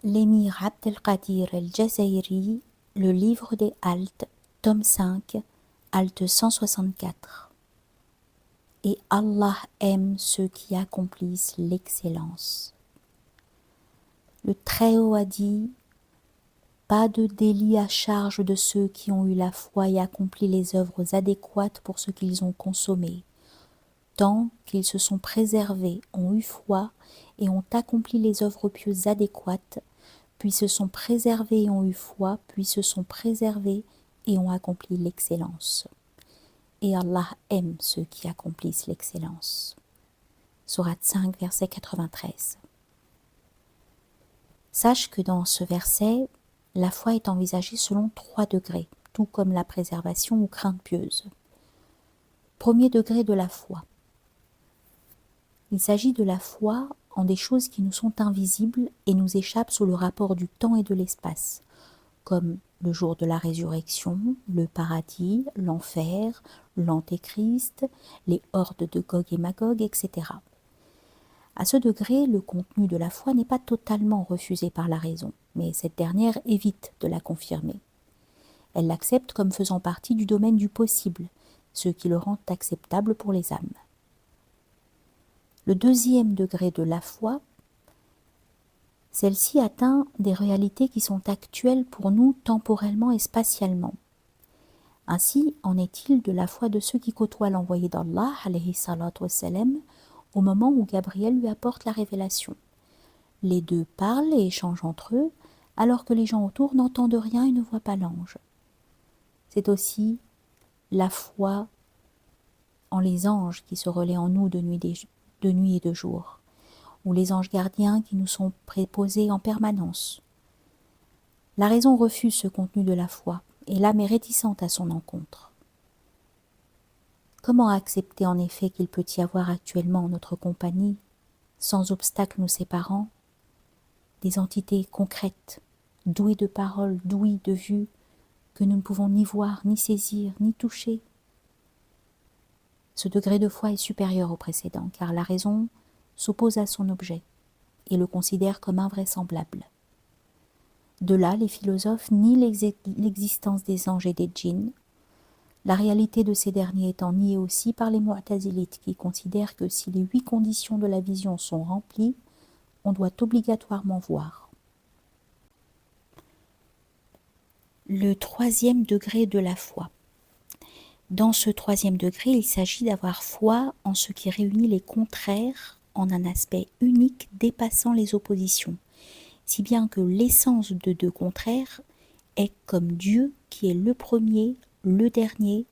l'émir Abdelkadir el-Jazairi, le livre des haltes, tome 5, halte 164. Et Allah aime ceux qui accomplissent l'excellence. Le Très-Haut a dit: pas de délit à charge de ceux qui ont eu la foi et accompli les œuvres adéquates pour ce qu'ils ont consommé, tant qu'ils se sont préservés, ont eu foi et ont accompli les œuvres pieuses adéquates, puis se sont préservés et ont eu foi, puis se sont préservés et ont accompli l'excellence. Et Allah aime ceux qui accomplissent l'excellence. Sourate 5, verset 93. Sache que dans ce verset, la foi est envisagée selon 3 degrés, tout comme la préservation ou crainte pieuse. Premier degré de la foi. Il s'agit de la foi en des choses qui nous sont invisibles et nous échappent sous le rapport du temps et de l'espace, comme le jour de la résurrection, le paradis, l'enfer, l'antéchrist, les hordes de Gog et Magog, etc. À ce degré, le contenu de la foi n'est pas totalement refusé par la raison, mais cette dernière évite de la confirmer. Elle l'accepte comme faisant partie du domaine du possible, ce qui le rend acceptable pour les âmes. Le deuxième degré de la foi, celle-ci atteint des réalités qui sont actuelles pour nous temporellement et spatialement. Ainsi en est-il de la foi de ceux qui côtoient l'envoyé d'Allah, alayhi salatu wassalam, au moment où Gabriel lui apporte la révélation. Les deux parlent et échangent entre eux, alors que les gens autour n'entendent rien et ne voient pas l'ange. C'est aussi la foi en les anges qui se relaient en nous de nuit et de jour, ou les anges gardiens qui nous sont préposés en permanence. La raison refuse ce contenu de la foi, et l'âme est réticente à son encontre. Comment accepter en effet qu'il peut y avoir actuellement en notre compagnie, sans obstacle nous séparant, des entités concrètes, douées de paroles, douées de vue, que nous ne pouvons ni voir, ni saisir, ni toucher? Ce degré de foi est supérieur au précédent, car la raison s'oppose à son objet et le considère comme invraisemblable. De là, les philosophes nient l'existence des anges et des djinns, la réalité de ces derniers étant niée aussi par les mu'tazilites qui considèrent que si les 8 conditions de la vision sont remplies, on doit obligatoirement voir. Le troisième degré de la foi. Dans ce troisième degré, il s'agit d'avoir foi en ce qui réunit les contraires en un aspect unique dépassant les oppositions, si bien que l'essence de deux contraires est comme Dieu qui est le premier, le dernier,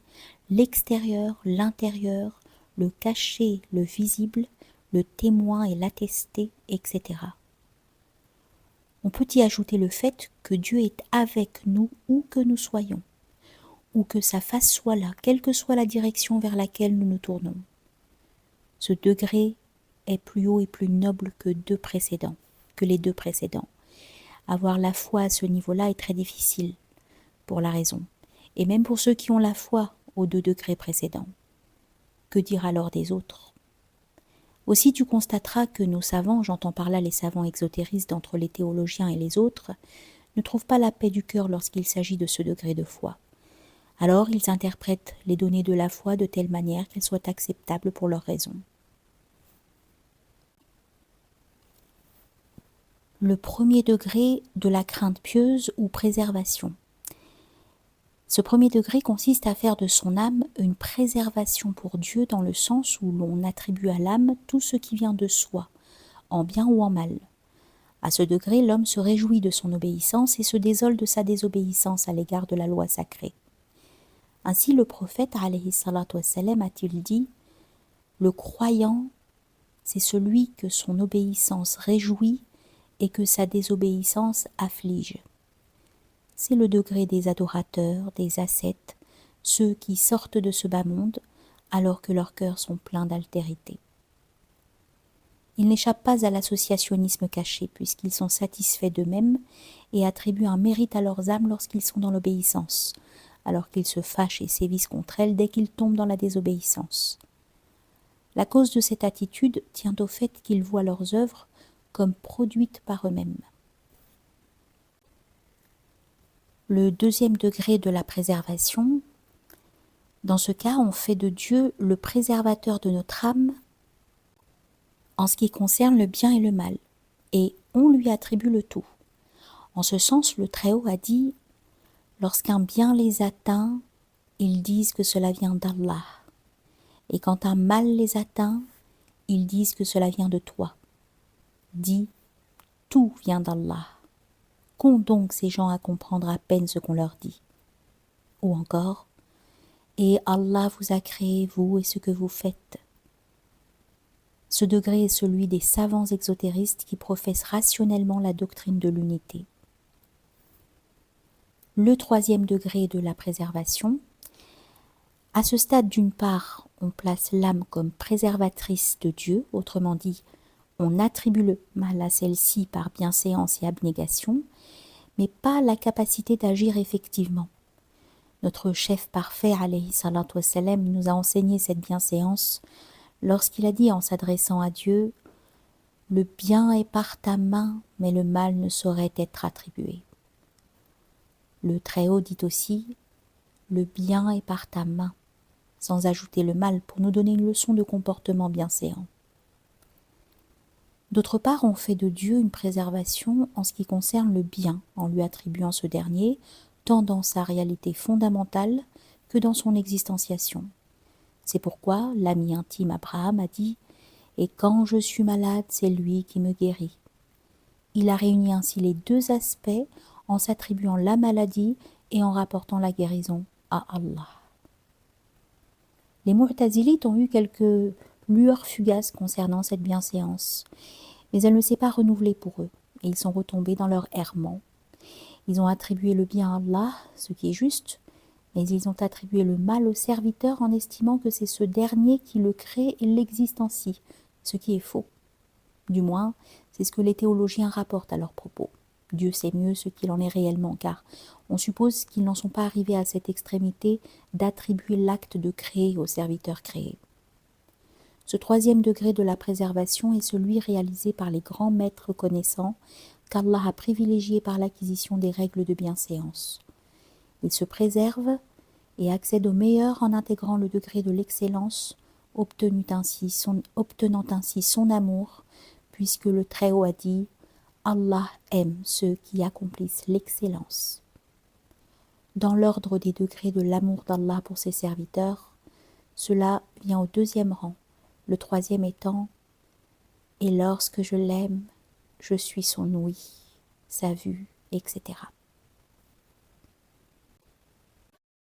l'extérieur, l'intérieur, le caché, le visible, le témoin et l'attesté, etc. On peut y ajouter le fait que Dieu est avec nous où que nous soyons, ou que sa face soit là, quelle que soit la direction vers laquelle nous nous tournons. Ce degré est plus haut et plus noble que les deux précédents. Avoir la foi à ce niveau-là est très difficile pour la raison, et même pour ceux qui ont la foi aux 2 degrés précédents. Que dire alors des autres? Aussi tu constateras que nos savants, j'entends par là les savants exotéristes d'entre les théologiens et les autres, ne trouvent pas la paix du cœur lorsqu'il s'agit de ce degré de foi. Alors ils interprètent les données de la foi de telle manière qu'elles soient acceptables pour leurs raisons. Le premier degré de la crainte pieuse ou préservation. Ce premier degré consiste à faire de son âme une préservation pour Dieu dans le sens où l'on attribue à l'âme tout ce qui vient de soi, en bien ou en mal. À ce degré, l'homme se réjouit de son obéissance et se désole de sa désobéissance à l'égard de la loi sacrée. Ainsi le prophète alayhi salatu wassalam a-t-il dit: le croyant, c'est celui que son obéissance réjouit et que sa désobéissance afflige. C'est le degré des adorateurs, des ascètes, ceux qui sortent de ce bas monde alors que leurs cœurs sont pleins d'altérité. Ils n'échappent pas à l'associationnisme caché puisqu'ils sont satisfaits d'eux-mêmes et attribuent un mérite à leurs âmes lorsqu'ils sont dans l'obéissance, alors qu'ils se fâchent et sévissent contre elles dès qu'ils tombent dans la désobéissance. La cause de cette attitude tient au fait qu'ils voient leurs œuvres comme produites par eux-mêmes. Le deuxième degré de la préservation, dans ce cas, on fait de Dieu le préservateur de notre âme en ce qui concerne le bien et le mal, et on lui attribue le tout. En ce sens, le Très-Haut a dit « Lorsqu'un bien les atteint, ils disent que cela vient d'Allah, et quand un mal les atteint, ils disent que cela vient de toi. Dis, tout vient d'Allah. Qu'ont donc ces gens à comprendre à peine ce qu'on leur dit ?» Ou encore « Et Allah vous a créé, vous et ce que vous faites. » Ce degré est celui des savants exotéristes qui professent rationnellement la doctrine de l'unité. Le troisième degré de la préservation. À ce stade, d'une part, on place l'âme comme préservatrice de Dieu, autrement dit, on attribue le mal à celle-ci par bienséance et abnégation, mais pas la capacité d'agir effectivement. Notre chef parfait, alayhi salatu wassalam, nous a enseigné cette bienséance lorsqu'il a dit en s'adressant à Dieu « Le bien est par ta main, mais le mal ne saurait être attribué. » Le Très-Haut dit aussi « Le bien est par ta main », sans ajouter le mal pour nous donner une leçon de comportement bienséant. D'autre part, on fait de Dieu une préservation en ce qui concerne le bien, en lui attribuant ce dernier, tant dans sa réalité fondamentale que dans son existentiation. C'est pourquoi l'ami intime Abraham a dit « Et quand je suis malade, c'est lui qui me guérit ». Il a réuni ainsi les deux aspects en s'attribuant la maladie et en rapportant la guérison à Allah. Les Mu'tazilites ont eu quelques lueurs fugaces concernant cette bienséance, mais elle ne s'est pas renouvelée pour eux, et ils sont retombés dans leur errement. Ils ont attribué le bien à Allah, ce qui est juste, mais ils ont attribué le mal au serviteur en estimant que c'est ce dernier qui le crée et l'existe ainsi, ce qui est faux. Du moins, c'est ce que les théologiens rapportent à leur propos. Dieu sait mieux ce qu'il en est réellement, car on suppose qu'ils n'en sont pas arrivés à cette extrémité d'attribuer l'acte de créer au serviteur créé. Ce troisième degré de la préservation est celui réalisé par les grands maîtres connaissants qu'Allah a privilégiés par l'acquisition des règles de bienséance. Ils se préservent et accèdent au meilleur en intégrant le degré de l'excellence, obtenant ainsi son amour, puisque le Très-Haut a dit « Allah aime ceux qui accomplissent l'excellence ». Dans l'ordre des degrés de l'amour d'Allah pour ses serviteurs, cela vient au deuxième rang, le troisième étant « Et lorsque je l'aime, je suis son ouïe, sa vue, etc. »